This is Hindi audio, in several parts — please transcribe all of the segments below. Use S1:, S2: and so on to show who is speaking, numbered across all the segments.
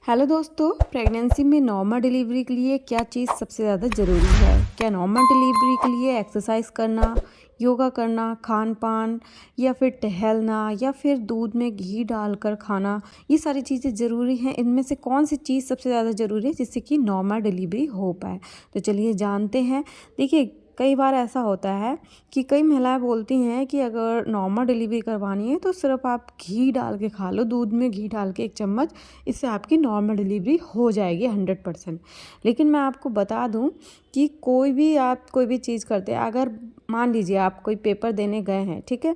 S1: हेलो दोस्तों, प्रेगनेंसी में नॉर्मल डिलीवरी के लिए क्या चीज़ सबसे ज़्यादा ज़रूरी है? क्या नॉर्मल डिलीवरी के लिए एक्सरसाइज करना, योगा करना, खान पान या फिर टहलना या फिर दूध में घी डालकर खाना, ये सारी चीज़ें ज़रूरी हैं? इनमें से कौन सी चीज़ सबसे ज़्यादा ज़रूरी है जिससे कि नॉर्मल डिलीवरी हो पाए? तो चलिए जानते हैं। देखिए, कई बार ऐसा होता है कि कई महिलाएं बोलती हैं कि अगर नॉर्मल डिलीवरी करवानी है तो सिर्फ आप घी डाल के खा लो, दूध में घी डाल के 1 चम्मच, इससे आपकी नॉर्मल डिलीवरी हो जाएगी 100%। लेकिन मैं आपको बता दूं कि आप कोई भी चीज़ करते हैं, अगर मान लीजिए आप कोई पेपर देने गए हैं, ठीक है,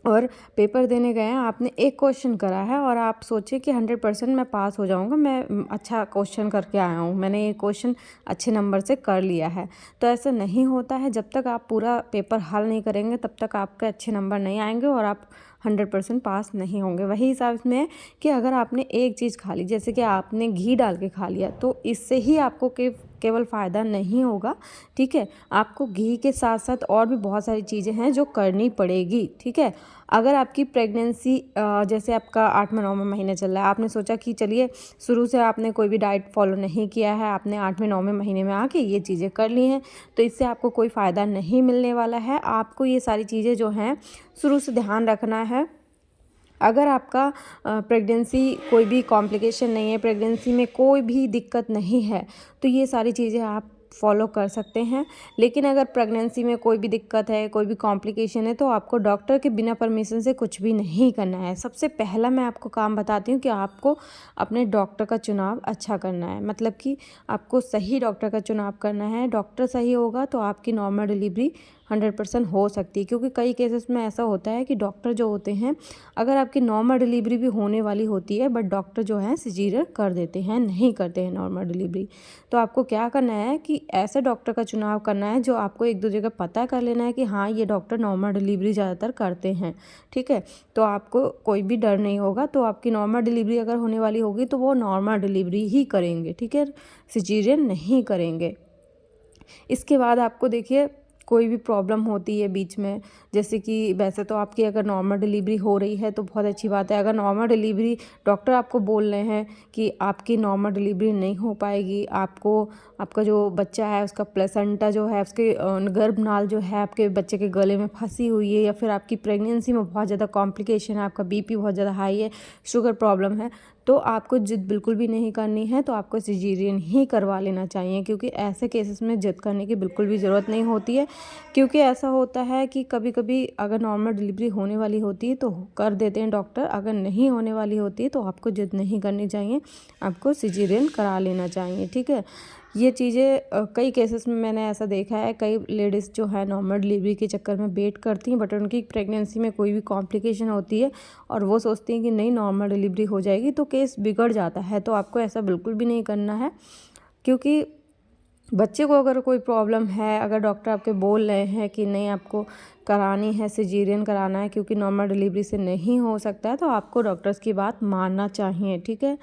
S1: और पेपर देने गए हैं, आपने एक क्वेश्चन करा है और आप सोचे कि 100% मैं पास हो जाऊंगा, मैं अच्छा क्वेश्चन करके आया हूँ, मैंने ये क्वेश्चन अच्छे नंबर से कर लिया है। तो ऐसा नहीं होता है। जब तक आप पूरा पेपर हल नहीं करेंगे तब तक आपके अच्छे नंबर नहीं आएंगे और आप 100% पास नहीं होंगे। वही हिसाब इसमें है कि अगर आपने एक चीज़ खा ली, जैसे कि आपने घी डाल के खा लिया, तो इससे ही आपको केवल फ़ायदा नहीं होगा, ठीक है। आपको घी के साथ साथ और भी बहुत सारी चीज़ें हैं जो करनी पड़ेगी, ठीक है। अगर आपकी प्रेगनेंसी जैसे आपका 8वां 9वां महीने चल रहा है, आपने सोचा कि चलिए शुरू से आपने कोई भी डाइट फॉलो नहीं किया है, आपने 8वें 9वें महीने में आके ये चीज़ें कर ली हैं, तो इससे आपको कोई फ़ायदा नहीं मिलने वाला है। आपको ये सारी चीज़ें जो हैं शुरू से ध्यान रखना है। अगर आपका प्रेगनेंसी कोई भी कॉम्प्लिकेशन नहीं है, प्रेगनेंसी में कोई भी दिक्कत नहीं है, तो ये सारी चीज़ें आप फॉलो कर सकते हैं। लेकिन अगर प्रेगनेंसी में कोई भी दिक्कत है, कोई भी कॉम्प्लिकेशन है, तो आपको डॉक्टर के बिना परमिशन से कुछ भी नहीं करना है। सबसे पहला मैं आपको काम बताती हूँ कि आपको अपने डॉक्टर का चुनाव अच्छा करना है, मतलब कि आपको सही डॉक्टर का चुनाव करना है। डॉक्टर सही होगा तो आपकी नॉर्मल डिलीवरी 100% हो सकती है, क्योंकि कई केसेस में ऐसा होता है कि डॉक्टर जो होते हैं, अगर आपकी नॉर्मल डिलीवरी भी होने वाली होती है, बट डॉक्टर जो है सिजेरियन कर देते हैं, नहीं करते हैं नॉर्मल डिलीवरी। तो आपको क्या करना है कि ऐसे डॉक्टर का चुनाव करना है जो आपको एक दो जगह पता कर लेना है कि हाँ, ये डॉक्टर नॉर्मल डिलीवरी ज़्यादातर करते हैं, ठीक है। तो आपको कोई भी डर नहीं होगा। तो आपकी नॉर्मल डिलीवरी अगर होने वाली होगी तो वो नॉर्मल डिलीवरी ही करेंगे, ठीक है, सिजेरियन नहीं करेंगे। इसके बाद आपको देखिए कोई भी प्रॉब्लम होती है बीच में, जैसे कि वैसे तो आपकी अगर नॉर्मल डिलीवरी हो रही है तो बहुत अच्छी बात है। अगर नॉर्मल डिलीवरी डॉक्टर आपको बोल रहे हैं कि आपकी नॉर्मल डिलीवरी नहीं हो पाएगी, आपको आपका जो बच्चा है उसका प्लेसेंटा जो है, उसके गर्भनाल जो है आपके बच्चे के गले में फंसी हुई है, या फिर आपकी प्रेगनेंसी में बहुत ज़्यादा कॉम्प्लिकेशन है, आपका बीपी बहुत ज़्यादा हाई है, शुगर प्रॉब्लम है, तो आपको जिद बिल्कुल भी नहीं करनी है। तो आपको सिजेरियन ही करवा लेना चाहिए, क्योंकि ऐसे केसेस में जिद करने की बिल्कुल भी ज़रूरत नहीं होती है। क्योंकि ऐसा होता है कि कभी कभी अगर नॉर्मल डिलीवरी होने वाली होती है तो कर देते हैं डॉक्टर, अगर नहीं होने वाली होती है तो आपको जिद नहीं करनी चाहिए, आपको सिजेरियन करा लेना चाहिए, ठीक है। ये चीज़ें कई केसेस में मैंने ऐसा देखा है, कई लेडीज़ जो है नॉर्मल डिलीवरी के चक्कर में वेट करती हैं, बट उनकी प्रेगनेंसी में कोई भी कॉम्प्लिकेशन होती है और वो सोचती हैं कि नहीं नॉर्मल डिलीवरी हो जाएगी, तो केस बिगड़ जाता है। तो आपको ऐसा बिल्कुल भी नहीं करना है, क्योंकि बच्चे को अगर कोई प्रॉब्लम है, अगर डॉक्टर आपके बोल रहे हैं कि नहीं आपको करानी है, सिजेरियन कराना है क्योंकि नॉर्मल डिलीवरी से नहीं हो सकता है, तो आपको डॉक्टर्स की बात मानना चाहिए, ठीक है।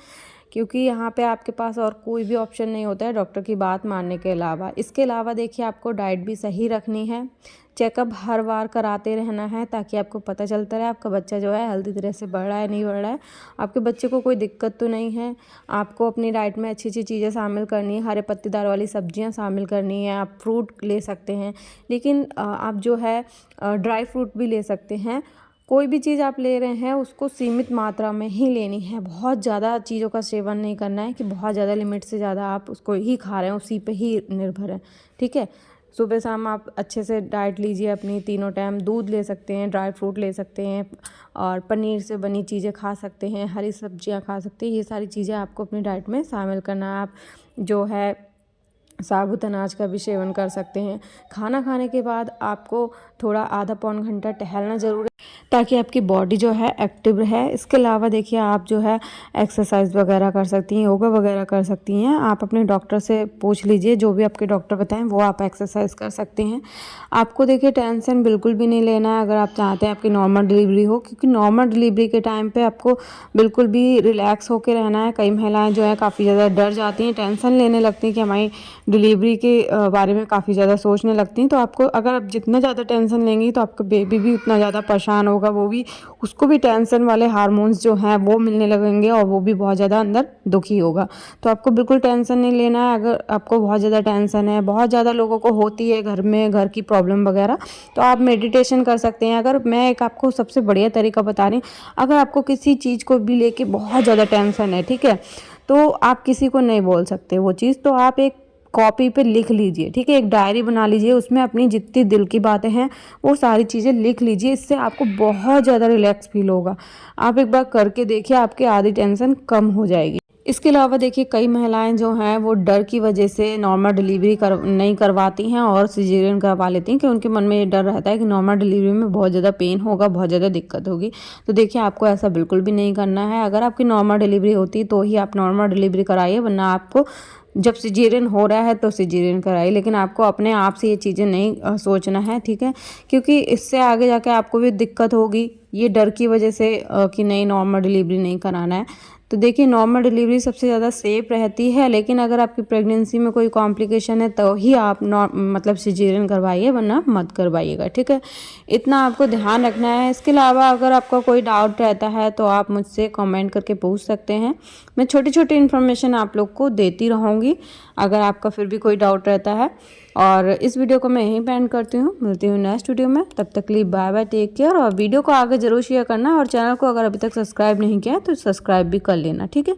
S1: क्योंकि यहाँ पे आपके पास और कोई भी ऑप्शन नहीं होता है डॉक्टर की बात मानने के अलावा। इसके अलावा देखिए आपको डाइट भी सही रखनी है, चेकअप हर बार कराते रहना है, ताकि आपको पता चलता रहे आपका बच्चा जो है हेल्दी तरह से बढ़ रहा है नहीं बढ़ रहा है, आपके बच्चे को कोई दिक्कत तो नहीं है। आपको अपनी डाइट में अच्छी अच्छी चीज़ें शामिल करनी है, हरे पत्तेदार वाली सब्जियां शामिल करनी है, आप फ्रूट ले सकते हैं, लेकिन आप जो है ड्राई फ्रूट भी ले सकते हैं। कोई भी चीज़ आप ले रहे हैं उसको सीमित मात्रा में ही लेनी है, बहुत ज़्यादा चीज़ों का सेवन नहीं करना है कि बहुत ज़्यादा लिमिट से ज़्यादा आप उसको ही खा रहे हैं, उसी पे ही निर्भर है, ठीक है। सुबह शाम आप अच्छे से डाइट लीजिए अपनी, तीनों टाइम दूध ले सकते हैं, ड्राई फ्रूट ले सकते हैं, और पनीर से बनी चीज़ें खा सकते हैं, हरी सब्जियां खा सकते हैं। ये सारी चीज़ें आपको अपनी डाइट में शामिल करना है। आप जो है साबुत अनाज का भी सेवन कर सकते हैं। खाना खाने के बाद आपको थोड़ा आधा पौन घंटा टहलना ज़रूर है, ताकि आपकी बॉडी जो है एक्टिव रहे। इसके अलावा देखिए आप जो है एक्सरसाइज वगैरह कर सकती हैं, योगा वगैरह कर सकती हैं। आप अपने डॉक्टर से पूछ लीजिए, जो भी आपके डॉक्टर बताएं वो आप एक्सरसाइज कर सकते हैं। आपको देखिए टेंशन बिल्कुल भी नहीं लेना है अगर आप चाहते हैं आपकी नॉर्मल डिलीवरी हो, क्योंकि नॉर्मल डिलीवरी के टाइम पे आपको बिल्कुल भी रिलैक्स होकर रहना है। कई महिलाएं जो है काफ़ी ज़्यादा डर जाती हैं, टेंशन लेने लगती हैं कि हमारी डिलीवरी के बारे में काफ़ी ज़्यादा सोचने लगती हैं। तो आपको अगर आप जितना ज़्यादा टेंशन लेंगी तो आपका बेबी भी उतना ज़्यादा परेशान होगा, वो भी उसको भी टेंशन वाले हार्मोन्स जो हैं वो मिलने लगेंगे और वो भी बहुत ज़्यादा अंदर दुखी होगा। तो आपको बिल्कुल टेंशन नहीं लेना है। अगर आपको बहुत ज़्यादा टेंशन है, बहुत ज़्यादा लोगों को होती है घर में, घर की प्रॉब्लम वगैरह, तो आप मेडिटेशन कर सकते हैं। अगर मैं एक आपको सबसे बढ़िया तरीका बता रही हूँ, अगर आपको किसी चीज़ को भी लेके बहुत ज़्यादा टेंशन है, ठीक है, तो आप किसी को नहीं बोल सकते वो चीज़, तो आप एक कॉपी पे लिख लीजिए, ठीक है, एक डायरी बना लीजिए, उसमें अपनी जितनी दिल की बातें हैं वो सारी चीज़ें लिख लीजिए। इससे आपको बहुत ज़्यादा रिलैक्स फील होगा। आप एक बार करके देखिए, आपकी आधी टेंशन कम हो जाएगी। इसके अलावा देखिए, कई महिलाएं जो हैं वो डर की वजह से नॉर्मल डिलीवरी नहीं करवाती हैं और सिजेरियन करवा लेती हैं, कि उनके मन में ये डर रहता है कि नॉर्मल डिलीवरी में बहुत ज़्यादा पेन होगा, बहुत ज़्यादा दिक्कत होगी। तो देखिए, आपको ऐसा बिल्कुल भी नहीं करना है। अगर आपकी नॉर्मल डिलीवरी होती है तो ही आप नॉर्मल डिलीवरी कराइए, वरना आपको जब सिजेरियन हो रहा है तो सिजेरियन कराइए, लेकिन आपको अपने आप से ये चीज़ें नहीं सोचना है, ठीक है, क्योंकि इससे आगे जाके आपको भी दिक्कत होगी ये डर की वजह से कि नहीं नॉर्मल डिलीवरी नहीं कराना है। तो देखिए, नॉर्मल डिलीवरी सबसे ज़्यादा सेफ रहती है, लेकिन अगर आपकी प्रेगनेंसी में कोई कॉम्प्लिकेशन है तो ही आप मतलब सिजेरियन करवाइए, वरना मत करवाइएगा, ठीक है। इतना आपको ध्यान रखना है। इसके अलावा अगर आपका कोई डाउट रहता है तो आप मुझसे कमेंट करके पूछ सकते हैं। मैं छोटी छोटी इन्फॉर्मेशन आप लोग को देती रहूँगी अगर आपका फिर भी कोई डाउट रहता है। और इस वीडियो को मैं यहीं पे एंड करती हूँ, मिलती हूँ नेक्स्ट वीडियो में। तब तक के लिए बाय बाय, टेक केयर। और वीडियो को आगे जरूर शेयर करना, और चैनल को अगर अभी तक सब्सक्राइब नहीं किया है तो सब्सक्राइब भी कर लेना, ठीक है।